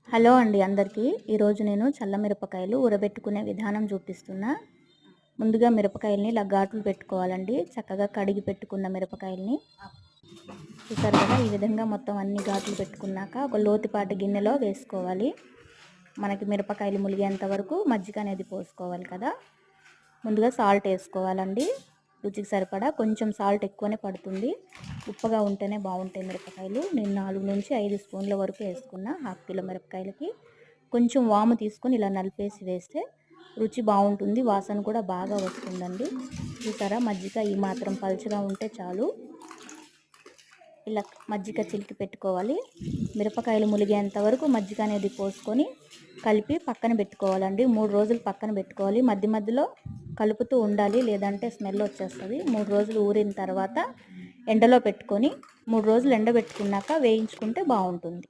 Hello అండి అందరికీ. ఈరోజు నేను చల్ల మిరపకాయలు ఊరబెట్టుకునే విధానం చూపిస్తున్నా. ముందుగా మిరపకాయల్ని ఇలా ఘాట్లు పెట్టుకోవాలండి. చక్కగా కడిగి పెట్టుకున్న మిరపకాయల్ని చూసారు కదా, ఈ విధంగా మొత్తం అన్ని ఘాట్లు పెట్టుకున్నాక ఒక లోతుపాటి గిన్నెలో వేసుకోవాలి. మనకి మిరపకాయలు ములిగేంత వరకు మజ్జిగ అనేది పోసుకోవాలి కదా. ముందుగా సాల్ట్ వేసుకోవాలండి, రుచికి సరిపడా. కొంచెం సాల్ట్ ఎక్కువనే పడుతుంది, ఉప్పగా ఉంటేనే బాగుంటాయి మిరపకాయలు. నేను 4 నుంచి 5 స్పూన్ల వరకు వేసుకున్నా హాఫ్ కిలో మిరపకాయలకి. కొంచెం వాము తీసుకొని ఇలా నలిపేసి వేస్తే రుచి బాగుంటుంది, వాసన కూడా బాగా వస్తుందండి. చూసారా, మజ్జిగ ఈ మాత్రం పలుచగా ఉంటే చాలు. ఇలా మజ్జిగ చిలికి పెట్టుకోవాలి. మిరపకాయలు ములిగేంత వరకు మజ్జిగ అనేది పోసుకొని కలిపి పక్కన పెట్టుకోవాలండి. 3 రోజులు పక్కన పెట్టుకోవాలి. మధ్య మధ్యలో కలుపుతూ ఉండాలి, లేదంటే స్మెల్ వచ్చేస్తుంది. 3 రోజులు ఊరిన తర్వాత ఎండలో పెట్టుకొని 3 రోజులు ఎండబెట్టుకున్నాక వేయించుకుంటే బాగుంటుంది.